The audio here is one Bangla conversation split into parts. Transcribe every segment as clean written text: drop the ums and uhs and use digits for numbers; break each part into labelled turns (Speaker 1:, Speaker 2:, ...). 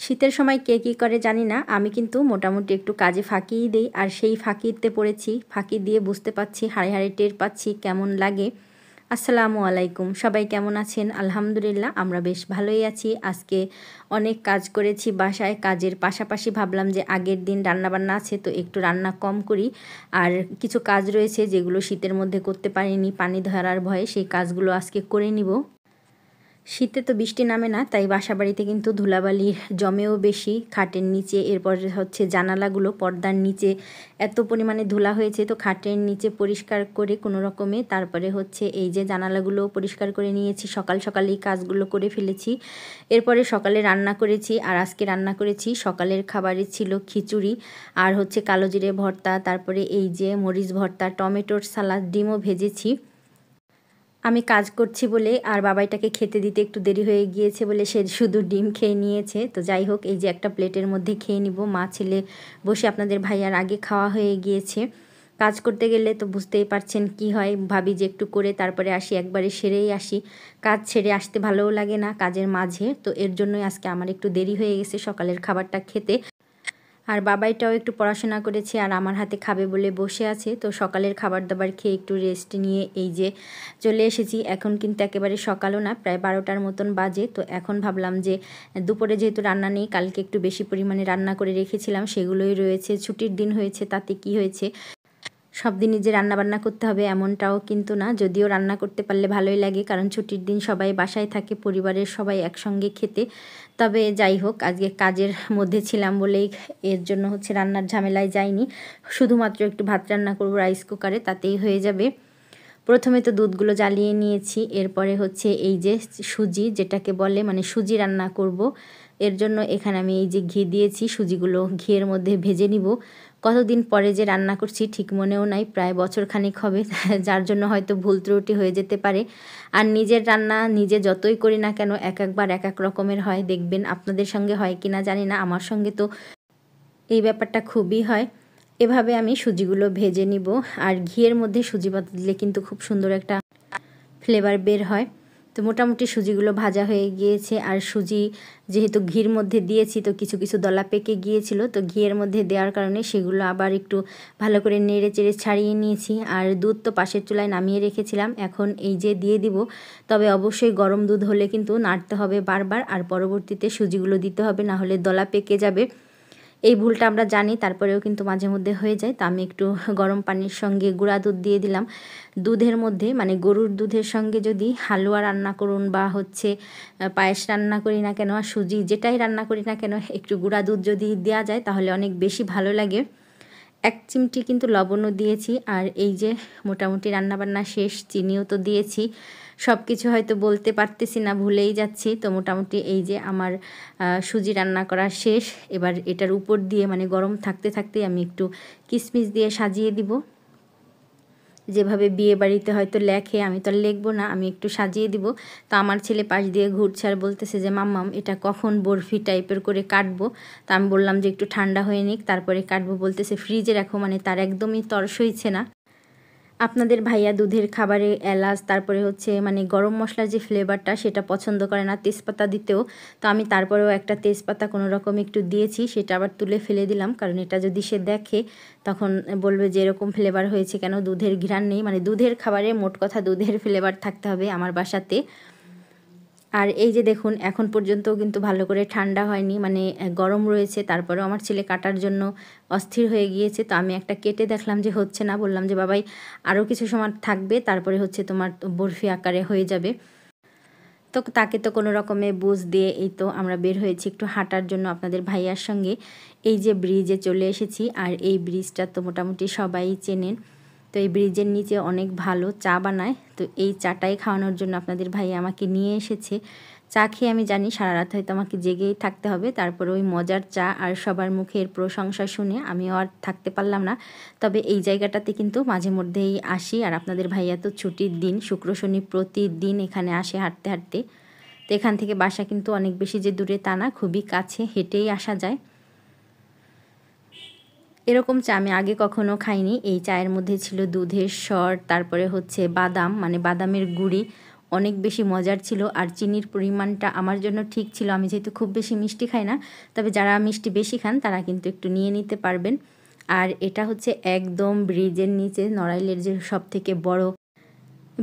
Speaker 1: শীতের সময় কে কী করে জানি না, আমি কিন্তু মোটামুটি একটু কাজে ফাঁকিই দেই। আর সেই ফাঁকিতে পড়েছি, ফাঁকি দিয়ে বুঝতে পারছি, হাড়ে হাড়ে টের পাচ্ছি কেমন লাগে। আসসালামু আলাইকুম, সবাই কেমন আছেন? আলহামদুলিল্লাহ আমরা বেশ ভালোই আছি। আজকে অনেক কাজ করেছি বাসায়, কাজের পাশাপাশি ভাবলাম যে আগের দিন রান্নাবান্না আছে তো একটু রান্না কম করি। আর কিছু কাজ রয়েছে যেগুলো শীতের মধ্যে করতে পারিনি পানি ধরার ভয়ে, সেই কাজগুলো আজকে করে নিব। শীতে তো বৃষ্টি নামে না, তাই বাসাবাড়িতে কিন্তু ধুলাবালি জমেও বেশি খাটের নিচে। এরপর হচ্ছে জানালাগুলো, পর্দার নিচে এত পরিমাণে ধুলা হয়েছে, তো খাটের নিচে পরিষ্কার করে কোনো রকমে তারপরে হচ্ছে এই যে জানালাগুলো পরিষ্কার করে নিয়েছি। সকাল সকালেই কাজগুলো করে ফেলেছি। এরপরে সকালে রান্না করেছি, আর আজকে রান্না করেছি সকালের খাবারে ছিল খিচুড়ি আর হচ্ছে কালো জিরে ভর্তা, তারপরে এই যে মরিচ ভর্তা, টমেটোর সালাদ, ডিমও ভেজেছি। আমি কাজ করছি বলে আর বাবাইটাকে খেতে দিতে একটু দেরি হয়ে গিয়েছে বলে সে শুধু ডিম খেয়ে নিয়েছে। তো যাই হোক, এই যে একটা প্লেটের মধ্যে খেয়ে নিব। মা ছেলে বসে, আপনাদের ভাইয়ার আগে খাওয়া হয়ে গিয়েছে। কাজ করতে গেলে তো বুঝতেই পারছেন কি হয়, ভাবি যে একটু করে তারপরে আসি, একবারে সেরেই আসি। কাজ ছেড়ে আসতে ভালোও লাগে না কাজের মাঝে, তো এর জন্যই আজকে আমার একটু দেরি হয়ে গেছে সকালের খাবারটা খেতে। আর বাবাইটাও একটু পড়াশোনা করেছে আর আমার হাতে খাবে বলে বসে আছে। তো সকালের খাবার দাবার খেয়ে একটু রেস্ট নিয়ে এই যে চলে এসেছি। এখন কিন্তু একেবারে সকালও না, প্রায় 12টার মতন বাজে। তো এখন ভাবলাম যে দুপুরে যেহেতু রান্না নেই, কালকে একটু বেশি পরিমাণে রান্না করে রেখেছিলাম, সেগুলোই রয়েছে। ছুটির দিন হয়েছে, তাতে কি হয়েছে, সব দিনই যে রান্নাবান্না করতে হবে এমনটাও কিন্তু না। যদিও রান্না করতে পারলে ভালোই লাগে, কারণ ছুটির দিন সবাই বাসায় থাকে, পরিবারের সবাই একসঙ্গে খেতে। তবে যাই হোক, আজকে কাজের মধ্যে ছিলাম বলেই এর জন্য হচ্ছে রান্নার ঝামেলায় যাইনি। শুধুমাত্র একটু ভাত রান্না করবো রাইস কুকারে, তাতেই হয়ে যাবে। প্রথমে তো দুধগুলো জ্বালিয়ে নিয়েছি, এরপরে হচ্ছে এই যে সুজি যেটাকে বলে, মানে সুজি রান্না করব। এর জন্য এখানে আমি এই যে ঘি দিয়েছি, সুজিগুলো ঘিয়ের মধ্যে ভেজে নিব। কতদিন পরে যে রান্না করছি ঠিক মনেও নাই, প্রায় বছরখানেক হবে, যার জন্য হয়তো ভুল ত্রুটি হয়ে যেতে পারে। আর নিজের রান্না নিজে যতই করি না কেন, এক একবার এক এক রকমের হয়। দেখবেন আপনাদের সঙ্গে হয় কি না জানি না, আমার সঙ্গে তো এই ব্যাপারটা খুবই হয়। এভাবে আমি সুজিগুলো ভেজে নিব। আর ঘিয়ের মধ্যে সুজি পাতা দিলে কিন্তু খুব সুন্দর একটা ফ্লেভার বের হয়। তো মোটামুটি সুজিগুলো ভাজা হয়ে গিয়েছে। আর সুজি যেহেতু ঘির মধ্যে দিয়েছি, তো কিছু কিছু দলা পেকে গিয়েছিল, তো ঘিয়ের মধ্যে দেওয়ার কারণে সেগুলো আবার একটু ভালো করে নেড়ে চেড়ে ছাড়িয়ে নিয়েছি। আর দুধ তো পাশের চুলায় নামিয়ে রেখেছিলাম, এখন এই যে দিয়ে দিব। তবে অবশ্যই গরম দুধ হলে কিন্তু নাড়তে হবে বারবার, আর পরবর্তীতে সুজিগুলো দিতে হবে, না হলে দলা পেকে যাবে। এই ভুলটা আমরা জানি, তারপরেও কিন্তু মাঝে মধ্যে হয়ে যায়। তো আমি একটু গরম পানির সঙ্গে গুঁড়া দুধ দিয়ে দিলাম। দুধের মধ্যে মানে গরুর দুধের সঙ্গে যদি হালুয়া রান্না করুন বা হচ্ছে পায়েস রান্না করি না কেন, আর সুজি যেটাই রান্না করি না কেন, একটু গুঁড়া দুধ যদি দেওয়া যায় তাহলে অনেক বেশি ভালো লাগে। 1 চিমটি কিন্তু লবণও দিয়েছি। আর এই যে মোটামুটি রান্নাবান্না শেষ, চিনিও তো দিয়েছি। সব কিছু হয়তো বলতে পারতেছি না, ভুলেই যাচ্ছি। তো মোটামুটি এই যে আমার সুজি রান্না করা শেষ। এবার এটার উপর দিয়ে মানে গরম থাকতে থাকতেই আমি একটু কিশমিশ দিয়ে সাজিয়ে দিব। যেভাবে বিয়ে বাড়িতে হয়তো লেখে, আমি তো আর লিখবো না, আমি একটু সাজিয়ে দিব। তো আমার ছেলে পাশ দিয়ে ঘুরছে আর বলতেছে যে মাম্মাম এটা কখন বরফি টাইপের করে কাটবো। তো আমি বললাম যে একটু ঠান্ডা হয়ে নিক তারপরে কাটবো। বলতেছে ফ্রিজে রাখো, মানে তার একদমই তর সইছে না। আপনাদের ভাইয়া দুধের খাবারে এলাচ, তারপরে হচ্ছে মানে গরম মশলার যে ফ্লেভারটা সেটা পছন্দ করে না, তেজপাতা দিতেও। তো আমি তারপরেও একটা তেজপাতা কোনো রকম একটু দিয়েছি, সেটা আবার তুলে ফেলে দিলাম, কারণ এটা যদি সে দেখে তখন বলবে যে এরকম ফ্লেভার হয়েছে কেন, দুধের ঘ্রাণ নেই। মানে দুধের খাবারে মোট কথা দুধের ফ্লেভার থাকতে হবে আমার বাসাতে। আর এই যে দেখুন, এখন পর্যন্তও কিন্তু ভালো করে ঠান্ডা হয়নি, মানে গরম রয়েছে। তারপরেও আমার ছেলে কাটার জন্য অস্থির হয়ে গিয়েছে। তো আমি একটা কেটে দেখলাম যে হচ্ছে না, বললাম যে বাবাই আরও কিছু সময় থাকবে, তারপরে হচ্ছে তোমার বরফি আকারে হয়ে যাবে। তো তাকে তো কোনো রকমে বুঝ দিয়ে এই তো আমরা বের হয়েছি একটু হাঁটার জন্য আপনাদের ভাইয়ার সঙ্গে। এই যে ব্রিজে চলে এসেছি, আর এই ব্রিজটা তো মোটামুটি সবাই চেনেন। তো এই ব্রিজের নিচে অনেক ভালো চা বানায়, তো এই চাটাই খাওয়ানোর জন্য আপনাদের ভাইয়া আমাকে নিয়ে এসেছে। চা খেয়ে আমি জানি সারা রাত হয়তো আমাকে জেগেই থাকতে হবে, তারপরে ওই মজার চা আর সবার মুখের প্রশংসা শুনে আমিও আর থাকতে পারলাম না। তবে এই জায়গাটাতে কিন্তু মাঝে মধ্যেই আসি, আর আপনাদের ভাইয়া তো ছুটির দিন শুক্র শনি প্রতিদিন এখানে আসে হাঁটতে হাঁটতে। তো এখান থেকে বাসা কিন্তু অনেক বেশি যে দূরে তা না, খুবই কাছে, হেঁটেই আসা যায়। এরকম চা আমি আগে কখনো খাইনি। এই চায়ের মধ্যে ছিল দুধের সর, তারপরে হচ্ছে বাদাম, মানে বাদামের গুঁড়ি, অনেক বেশি মজার ছিল। আর চিনির পরিমাণটা আমার জন্য ঠিক ছিল, আমি যেহেতু খুব বেশি মিষ্টি খাই না। তবে যারা মিষ্টি বেশি খান তারা কিন্তু একটু নিয়ে নিতে পারবেন। আর এটা হচ্ছে একদম ব্রিজের নিচে, নড়াইলের যে সবথেকে বড়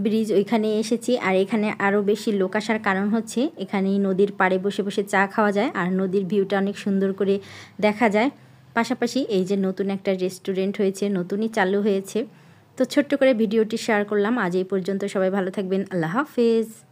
Speaker 1: ব্রিজ, ওইখানে এসেছি। আর এখানে আরও বেশি লোক আসার কারণ হচ্ছে এখানেই নদীর পাড়ে বসে বসে চা খাওয়া যায় আর নদীর ভিউটা অনেক সুন্দর করে দেখা যায়। পাশাপাশি এই যে নতুন একটা রেস্টুরেন্ট হয়েছে, নতুনই চালু হয়েছে। তো ছোট্ট করে ভিডিওটি শেয়ার করলাম। আজ এই পর্যন্ত, সবাই ভালো থাকবেন। আল্লাহ হাফেজ।